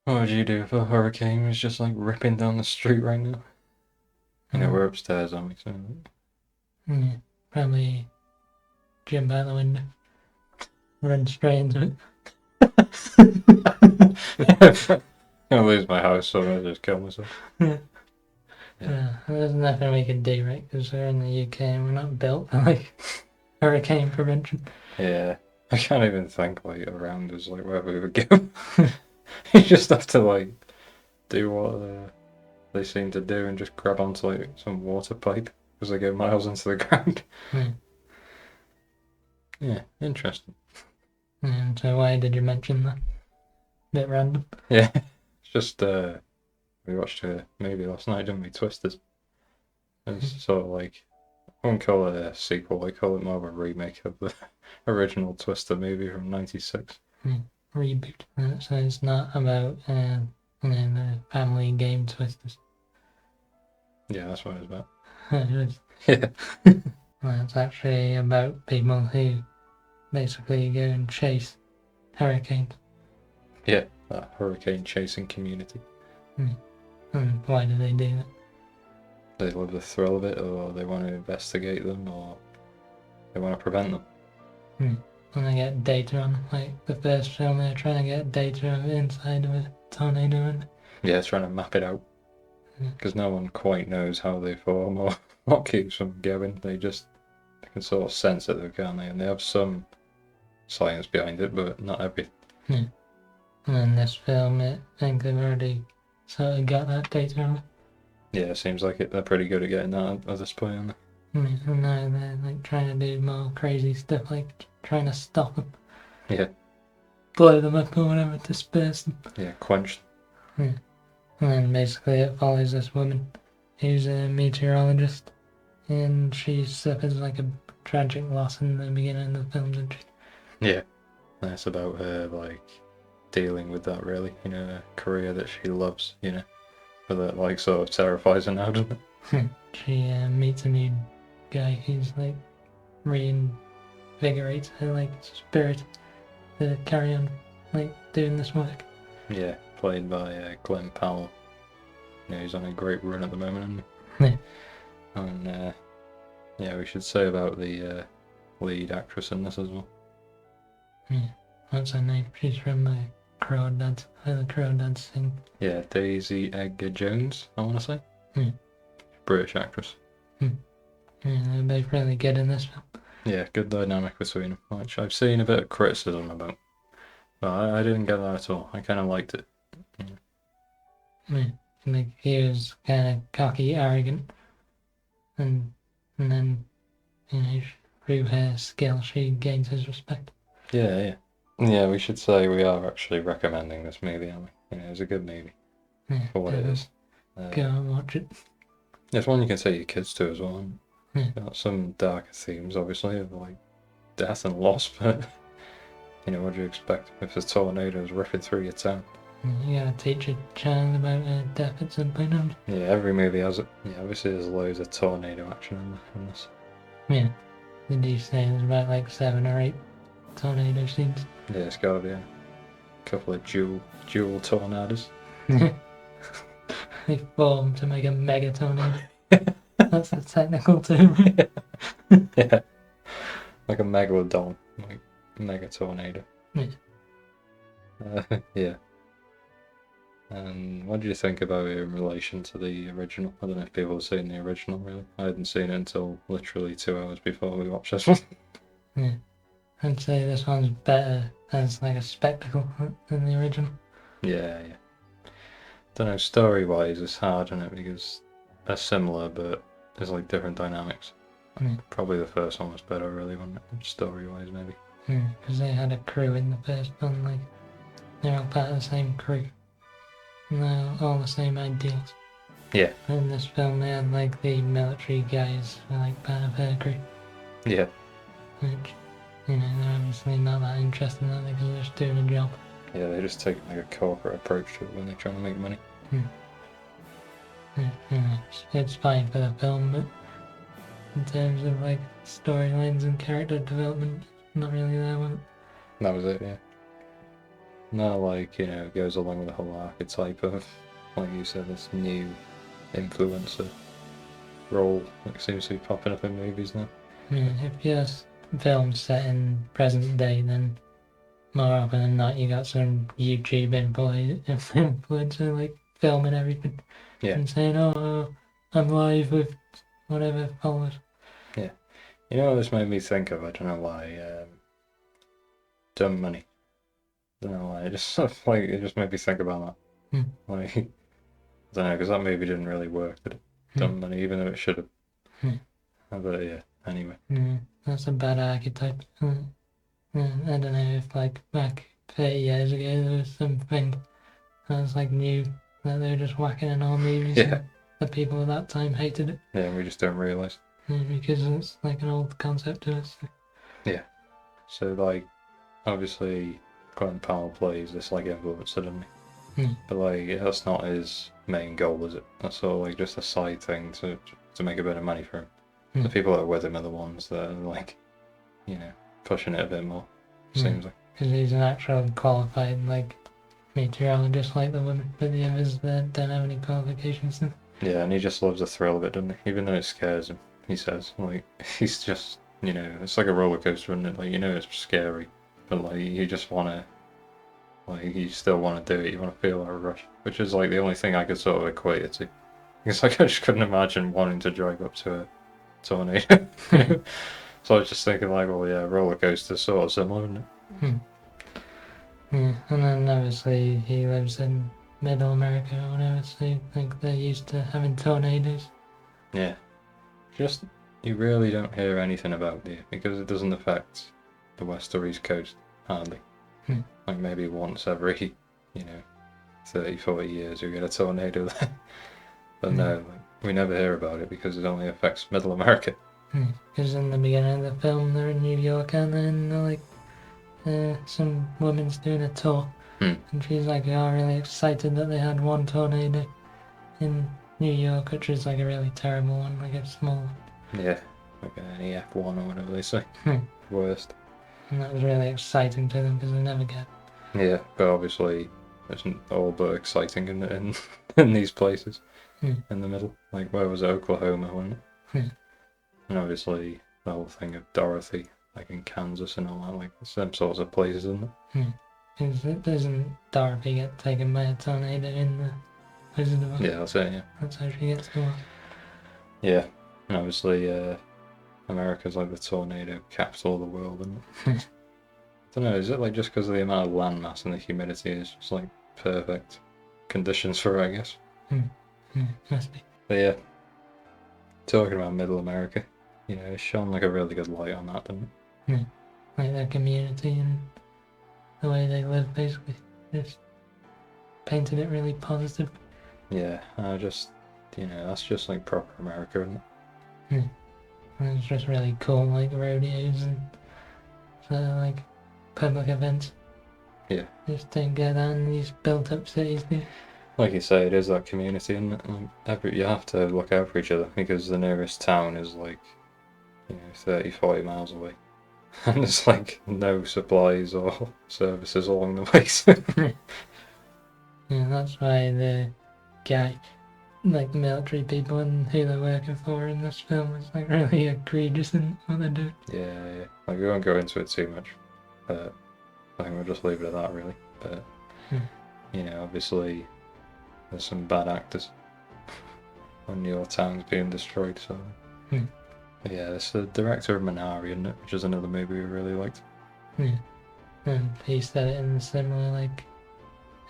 What would you do if a hurricane was just like ripping down the street right now? We're upstairs, aren't we? So Yeah, probably jump out the window, run straight into it. I'm gonna lose my house, so I'll just kill myself. Yeah. Yeah. There's nothing we can do, right? Because we're in the UK and we're not built for like hurricane prevention. Yeah. I can't even think like around us, like where we would go. You just have to like do what they seem to do and just grab onto like some water pipe because they go miles into the ground. Yeah. Yeah, interesting. And so why did you mention that? Bit random. Yeah, it's just we watched a movie last night, didn't we? Twisters. It's sort of like I wouldn't call it a sequel. I call it more of a remake of the original Twister movie from '96. Reboot. So it's not about the family game Twisters. Yeah, that's what it's about. It is. Yeah. It's actually about people who basically go and chase hurricanes. Yeah, that hurricane chasing community. And why do they do that? They love the thrill of it, or they want to investigate them, or they want to prevent them. And they get data on, like the first film, they're trying to get data of inside of a tornado. And Yeah, trying to map it out because no one quite knows how they form or what keeps them going. They can sort of sense it, though, can't they? And they have some science behind it, but not everything. And in this film, I think they've already sort of got that data on it. Yeah, it seems like it. They're pretty good at getting that at this point, aren't they? And now they're like trying to do more crazy stuff, like trying to stop them. Yeah. Blow them up or whatever, disperse them. Yeah, quenched. And then basically it follows this woman who's a meteorologist, and she suffers like a tragic loss in the beginning of the film, doesn't she? Yeah. That's about her, like, dealing with that, really. A career that she loves, but that, like, sort of terrifies her now, doesn't it? She meets a new guy who's like reinvigorates her like spirit to carry on like doing this work. Yeah, played by Glen Powell. He's on a great run at the moment, Yeah. And yeah, we should say about the lead actress in this as well. Yeah. What's her name? She's from the Crawdads. The Crawdads thing. Yeah, Daisy Edgar-Jones, I want to say. Yeah. British actress. Yeah, they're both really good in this film. Yeah, good dynamic between them, which I've seen a bit of criticism about. But I didn't get that at all. I kind of liked it. Yeah. Like he was kind of cocky, arrogant, and then through her skill she gains his respect. Yeah. Yeah, we should say we are actually recommending this movie, aren't we? It's a good movie for what it is. Go and watch it. It's one you can take your kids to as well. Yeah. Got some darker themes, obviously, of like death and loss, but what do you expect if a tornado is ripping through your town? You gotta teach a child about death at some point, don't you? Yeah, every movie has it. Yeah, obviously there's loads of tornado action in this. Yeah. Did you say there's about like 7 or 8 tornado scenes? Yeah, it's gotta be a couple of dual tornadoes. They form to make a mega tornado. That's the technical term. Yeah. Like a megalodon, like mega tornado. Yeah. Yeah. And what do you think about it in relation to the original? I don't know if people have seen the original, really. I hadn't seen it until literally 2 hours before we watched this one. Yeah. I'd say this one's better as like a spectacle than the original. Yeah. Don't know, story-wise it's hard, isn't it? Because they're similar, but there's like different dynamics. Yeah. Probably the first one was better, really, wasn't it? Story-wise, maybe. Yeah, because they had a crew in the first one, like they're all part of the same crew. And they're all the same ideals. Yeah. In this film, they had like the military guys were like part of her crew. Yeah. Which, they're obviously not that interested in that because they're just doing a job. Yeah, they just take like a corporate approach to it when they're trying to make money. It's fine for the film, but in terms of like storylines and character development, not really there, was it? That was it, yeah. Not like, it goes along with the whole archetype of, like you said, this new influencer role that seems to be popping up in movies now. Yeah, if you're filmed set in present day, then more often than not you got some YouTube influencer like filming everything Yeah. and saying, "Oh, I'm live with whatever followers." Yeah. You know what this made me think of? I don't know why. Dumb Money. I don't know why. It just it just made me think about that. Like, I don't know, because that movie didn't really work, did it? Dumb Money, even though it should have. But yeah, anyway. That's a bad archetype. I don't know if like back 30 years ago there was something that was like new that they were just whacking in all movies. Yeah. And the people at that time hated it. Yeah, we just don't realise. Because it's like an old concept to us. Yeah. So, like, obviously, Glen Powell plays this, like, influencer, doesn't he? But, like, that's not his main goal, is it? That's all, like, just a side thing to make a bit of money for him. The people that are with him are the ones that are, like, pushing it a bit more, seems like. Because he's an actual qualified, like, meteorologist like the women, but the others that don't have any qualifications. Yeah, and he just loves the thrill of it, doesn't he? Even though it scares him, he says. Like, he's just, it's like a roller coaster, isn't it? Like, it's scary, but, like, you just want to, like, you still want to do it. You want to feel that rush, which is, like, the only thing I could sort of equate it to. Because, like, I just couldn't imagine wanting to drive up to a tornado. So I was just thinking, like, well, yeah, roller coaster's sort of similar, isn't it? Yeah, and then obviously he lives in Middle America or whatever, so I think they're used to having tornadoes. Yeah. Just, you really don't hear anything about it because it doesn't affect the west or east coast, hardly. Like maybe once every, 30, 40 years you get a tornado there. But no, like, we never hear about it because it only affects Middle America. Because in the beginning of the film they're in New York and then they're like, some woman's doing a tour. And she's like, really excited that they had one tornado in New York, which is like a really terrible one, like a small one. Yeah, like an EF1 or whatever they say. Worst. And that was really exciting to them because they never get. Yeah, but obviously it's all but exciting in these places. In the middle. Like, where was it? Oklahoma, wasn't it? And obviously the whole thing of Dorothy, like in Kansas and all that, like it's them sorts of places, isn't it? Because doesn't Dorothy get taken by a tornado in the Wizard of Oz? Yeah, that's it, yeah. That's how she gets to Oz. Yeah, and obviously America's like the tornado capital of the world, isn't it? I don't know, is it like just because of the amount of landmass and the humidity is just like perfect conditions for it, I guess? Must be. But yeah, talking about Middle America, it's shone like a really good light on that, didn't it? Like their community and the way they live, basically. Just painted it really positive. Yeah, that's just like proper America, isn't it? And it's just really cool, like rodeos and like public events. Yeah. Just don't get that in these built-up cities, do you? Like you say, it is that community, and you have to look out for each other because the nearest town is like, 30, 40 miles away. And there's like no supplies or services along the way. So. Yeah, that's why the guy, like military people and who they're working for in this film is like really egregious in what they're doing. Yeah. Like we won't go into it too much, but I think we'll just leave it at that really. But obviously there's some bad actors when your town's being destroyed. So yeah, it's the director of Minari, isn't it? Which is another movie we really liked. Yeah, and he set it in a similar like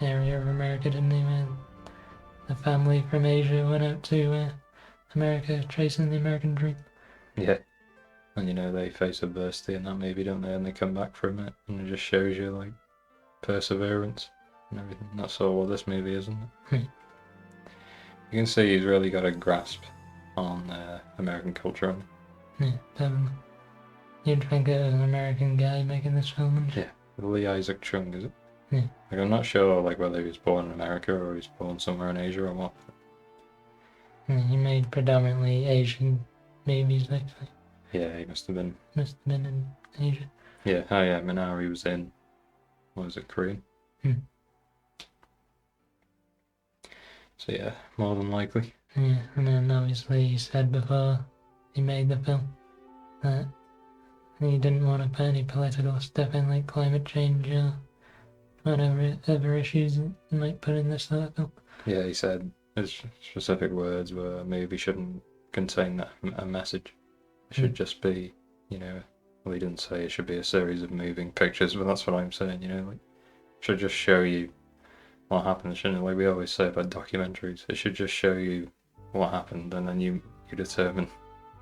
area of America, didn't he? When the family from Asia went out to America chasing the American dream. Yeah. And they face adversity in that movie, don't they? And they come back from it, and it just shows you like perseverance and everything. That's all what this movie is, isn't it? You can see he's really got a grasp on American culture. Hasn't he? Yeah, definitely. You'd think it was an American guy making this film. Yeah, Lee Isaac Chung, is it? Yeah. Like I'm not sure like whether he was born in America or he was born somewhere in Asia or what. Yeah, he made predominantly Asian movies, actually. Yeah, he must have been. Must have been in Asia. Yeah, oh yeah, Minari was in, what was it, Korean? So yeah, more than likely. Yeah, and then obviously he said before he made the film that he didn't want to put any political stuff in, like climate change or whatever other issues it might put in this sort of film. Yeah, he said his specific words were maybe shouldn't contain a message. It should just be, well, he didn't say it should be a series of moving pictures, but that's what I'm saying, like, it should just show you what happened, shouldn't it? Like we always say about documentaries, it should just show you what happened, and then you determine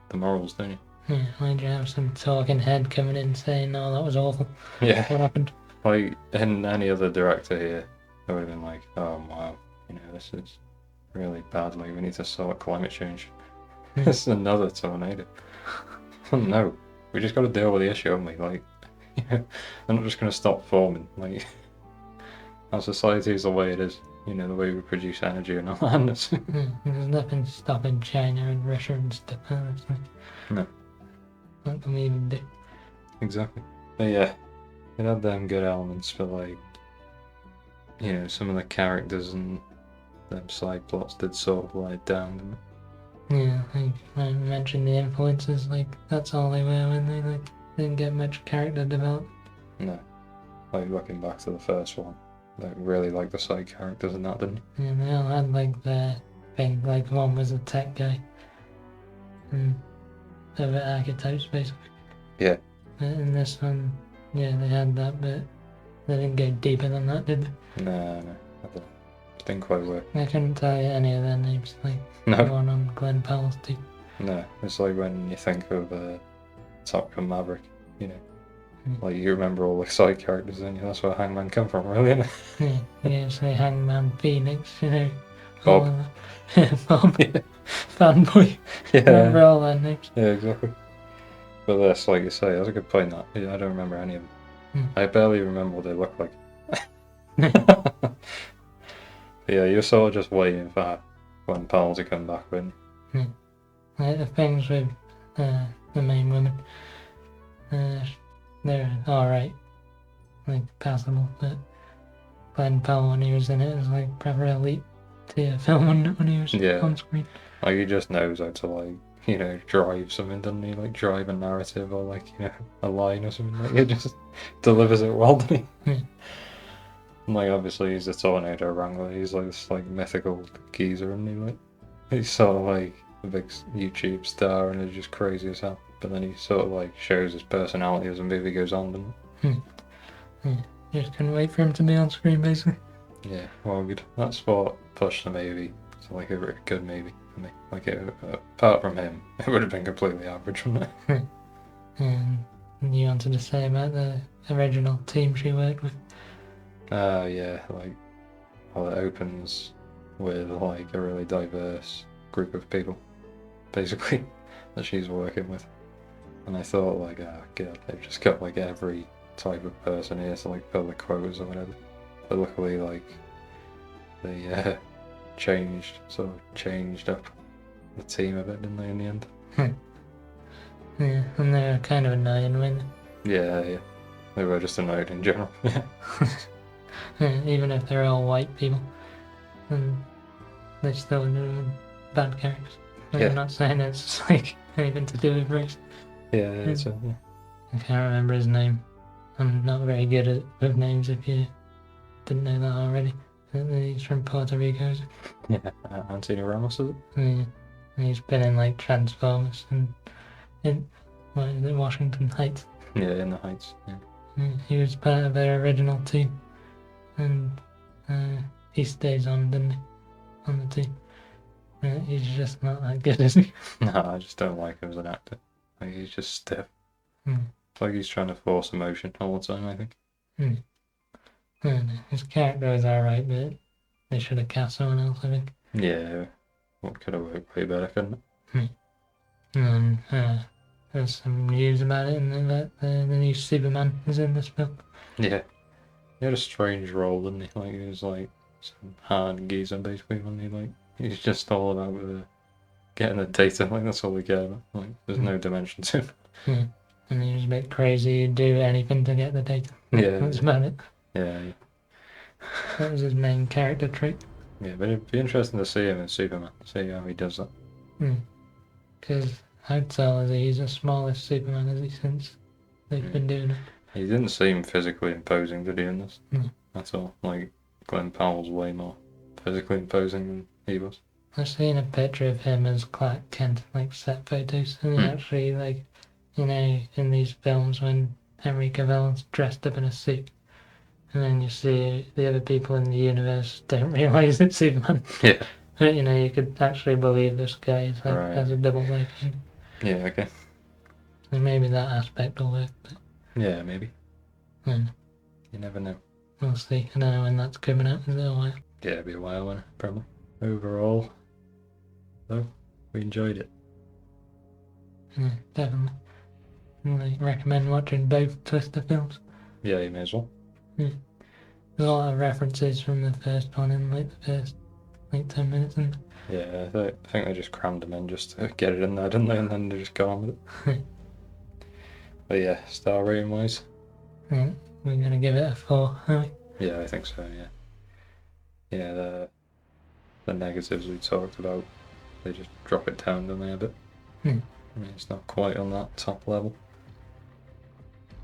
the morals, don't you? Yeah, why'd you have some talking head coming in saying, "No, that was awful"? Yeah. What happened? Like in any other director here, I would have been like, "Oh wow, this is really bad. Like we need to sort climate change. This is another tornado." No, we just got to deal with the issue, haven't we? Like, they're not just going to stop forming. Like, our society is the way it is. The way we produce energy and all that. There's nothing stopping China and Russia and stuff. No. What can we even do? Exactly. But yeah, it had them good elements, but like, some of the characters and them side plots did sort of let it down, didn't it? Yeah, I mentioned the influences, like that's all they were when they didn't get much character development. No. Like looking back to the first one, like really like the side characters and that, didn't you? Yeah, they all had like their thing, like one was a tech guy. And other archetypes basically. Yeah. In this one, yeah, they had that, but they didn't go deeper than that, did they? No, didn't quite work. I couldn't tell you any of their names, like No. the one on Glen Powell's team. No, it's like when you think of Top Gun Maverick, like you remember all the side characters, and that's where Hangman come from, really, isn't it? Yeah, say Hangman Phoenix, Bob. Bob. Yeah. Fanboy. Yeah. Remember all their names. Yeah, exactly. But this, like you say, that's a good point. That I don't remember any of them. Hmm. I barely remember what they look like. But yeah, you're sort of just waiting for when Powell to come back, when. Like the things with the main women, they're alright, like passable, but Glen Powell when he was in it was like proper elite tier film when he was on screen. Like he just knows how to drive something, doesn't he? Like drive a narrative or a line or something. Like he just delivers it well, doesn't he? Yeah. And like obviously he's a tornado wrangler. He's like this mythical geezer, and he's sort of like a big YouTube star and is just crazy as hell. But then he sort of shows his personality as the movie goes on, doesn't he? Just couldn't wait for him to be on screen, basically. Yeah, well, good. That's what pushed the movie to a really good movie for me. Apart from him, it would have been completely average, wouldn't it? And you wanted to say about the original team she worked with? Yeah, well, it opens with a really diverse group of people, basically, that she's working with. And I thought oh god, they've just got every type of person here to fill the quotas or whatever. But luckily they changed up the team a bit, didn't they, in the end? Yeah, and they're kind of annoying when. Yeah. They were just annoyed in general. Even if they're all white people, and they still do bad characters. I'm not saying it's anything to do with race. Yeah. I can't remember his name. I'm not very good with names if you didn't know that already. He's from Puerto Rico. Yeah, Antonio Ramos, is it? Yeah. He's been in Transformers and in Washington Heights. Yeah, in the Heights. Yeah. He was part of their original team, and he stays on, doesn't he? On the team. He's just not that good, is he? No, I just don't like him as an actor. He's just stiff. It's like he's trying to force emotion all the time, I think. His character was alright, but they should have cast someone else, I think. Yeah, what could have worked way better, couldn't it? And there's some news about it, and that the new Superman is in this film. Yeah. He had a strange role, didn't he? He was some hard geezer, basically, when he's just all about getting the data, that's all we care about. There's no dimension to him. And he was a bit crazy, he'd do anything to get the data. Yeah. That's about it. Yeah. That was his main character trait. Yeah, but it'd be interesting to see him as Superman. See how he does that. Because I'd tell he's the smallest Superman as he since they've been doing it. He didn't seem physically imposing, did he, in this? No. At all. Like, Glen Powell's way more physically imposing than he was. I've seen a picture of him as Clark Kent, like set photos, and he actually, like, you know, in these films when Henry Cavill's dressed up in a suit, and then you see the other people in the universe don't realise it's Superman. Yeah. But, you know, you could actually believe this guy is, like, has a double life. Yeah, okay. So maybe that aspect will work, but... Yeah, maybe. You never know. We'll see. I don't know when that's coming out. Is it a while? Yeah, it'll be a while, won't it? Probably. Overall, though, we enjoyed it. Yeah, definitely. I recommend watching both Twister films. Yeah, you may as well. There's a lot of references from the first one in like the first 10 minutes. And yeah, I think they just crammed them in just to get it in there, didn't they? And then they just got on with it. But yeah, star rating wise. Yeah, we're going to give it a 4, aren't we? Yeah, I think so, yeah. Yeah, the negatives we talked about, they just drop it down, don't they, a bit? I mean, it's not quite on that top level.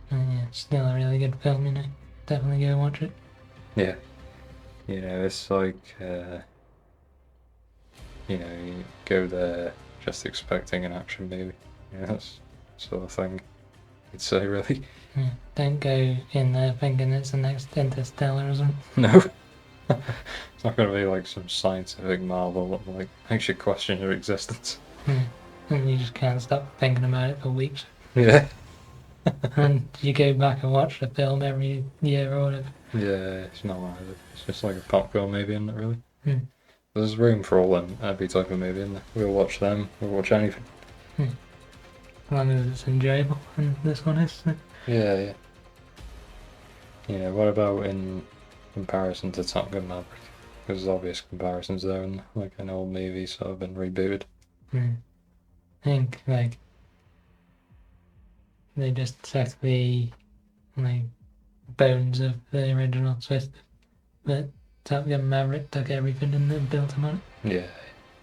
Yeah, it's still a really good film, you know. Definitely go watch it. Yeah. You know, it's like, you know, you go there just expecting an action movie. Yeah, that's sort of thing you'd say, really. Yeah, don't go in there thinking it's the next Interstellar or something. No. It's not going to be like some scientific marvel that like makes you question your existence. And you just can't stop thinking about it for weeks. Yeah. And you go back and watch the film every year or whatever. Yeah, it's not like it. It's just like a popcorn movie, isn't it, really? There's room for all them, every type of movie, isn't there? We'll watch them, we'll watch anything. As long as it's enjoyable, and this one is. Yeah. You know, what about in comparison to Top Gun Maverick? Because there's obvious comparisons there, and like an old movie sort of been rebooted. I think, like, they just took the, like, bones of the original Twister, but Top Gun Maverick took everything and then built them on it. Yeah,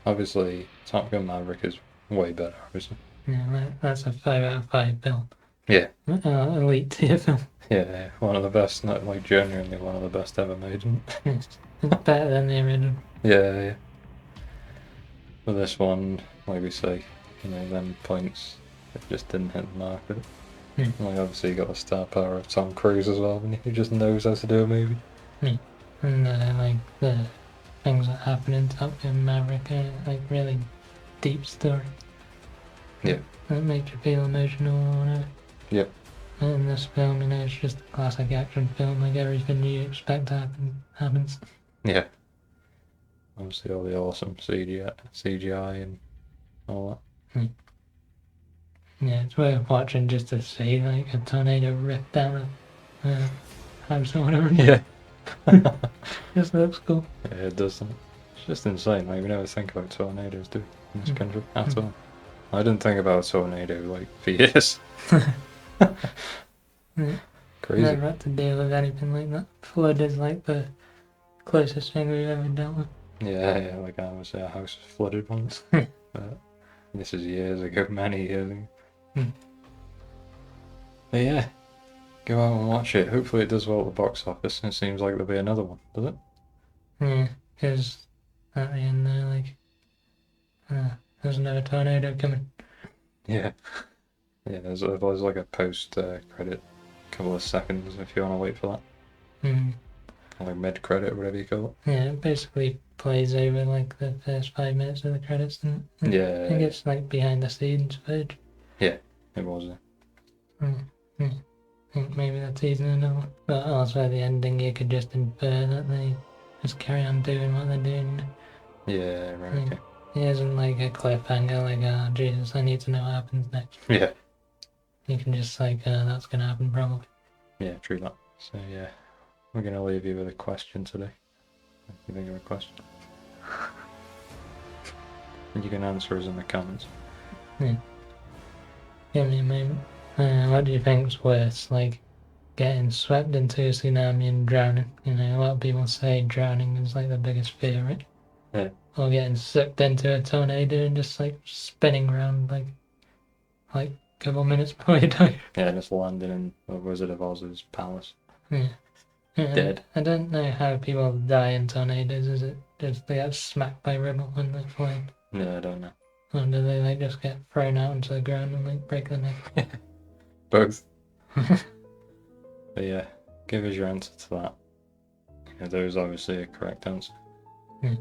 obviously Top Gun Maverick is way better, obviously. Yeah, that's a 5 out of 5 film. Yeah. Elite tier film. Yeah, one of the best, like genuinely one of the best ever made, isn't it? It's better than the original. Yeah. But this one, like we say, you know, them points, it just didn't hit the mark with it. Like, obviously you got the star power of Tom Cruise as well, and he just knows how to do a movie. And like the things that happen in Top Gun Maverick are like really deep story. Yeah. That makes you feel emotional or whatever. Yep. And this film, you know, it's just a classic action film, like everything you expect to happen happens. Yeah. Obviously all the awesome CGI and all that. Yeah, it's worth watching just to see like a tornado rip down a house or whatever. Yeah. Just looks cool. Yeah, it does. It's just insane. Like, we never think about tornadoes, do we, in this country at all. I didn't think about a tornado like for years. Crazy. Never had to deal with anything like that. Flood is like the closest thing we've ever dealt with. Yeah, like I was our house was flooded once. But this is years ago, many years ago. But yeah, go out and watch it. Hopefully it does well at the box office. It seems like there'll be another one, does it? Yeah, because at the end there, like, there's another tornado coming. Yeah. Yeah, there's like a post-credit couple of seconds if you want to wait for that. Or like mid-credit, whatever you call it. Yeah, it basically plays over like the first 5 minutes of the credits, and yeah, I think it's like behind the scenes footage. Yeah, it was. I think maybe they're teasing another one. But also at the ending, you could just infer that they just carry on doing what they're doing. Yeah, right. Okay. It isn't like a cliffhanger, like, oh Jesus, I need to know what happens next. Yeah. You can just like, that's gonna happen probably. Yeah, true that. So yeah, we're gonna leave you with a question today. If you think of a question, and you can answer us in the comments. Yeah. Give me a moment. What do you think's worse, like getting swept into a tsunami and drowning. You know, a lot of people say drowning is like the biggest fear, right? Yeah. Or getting sucked into a tornado and just like spinning around like a couple minutes before you die. Yeah, just landing in the Wizard of Oz's palace. Yeah. Dead. I don't know how people die in tornadoes. Is it just they get smacked by rubble when they're flying? No, I don't know. Or do they like just get thrown out onto the ground and like break their neck? Both. But yeah, give us your answer to that. Yeah, there is obviously a correct answer. Yeah.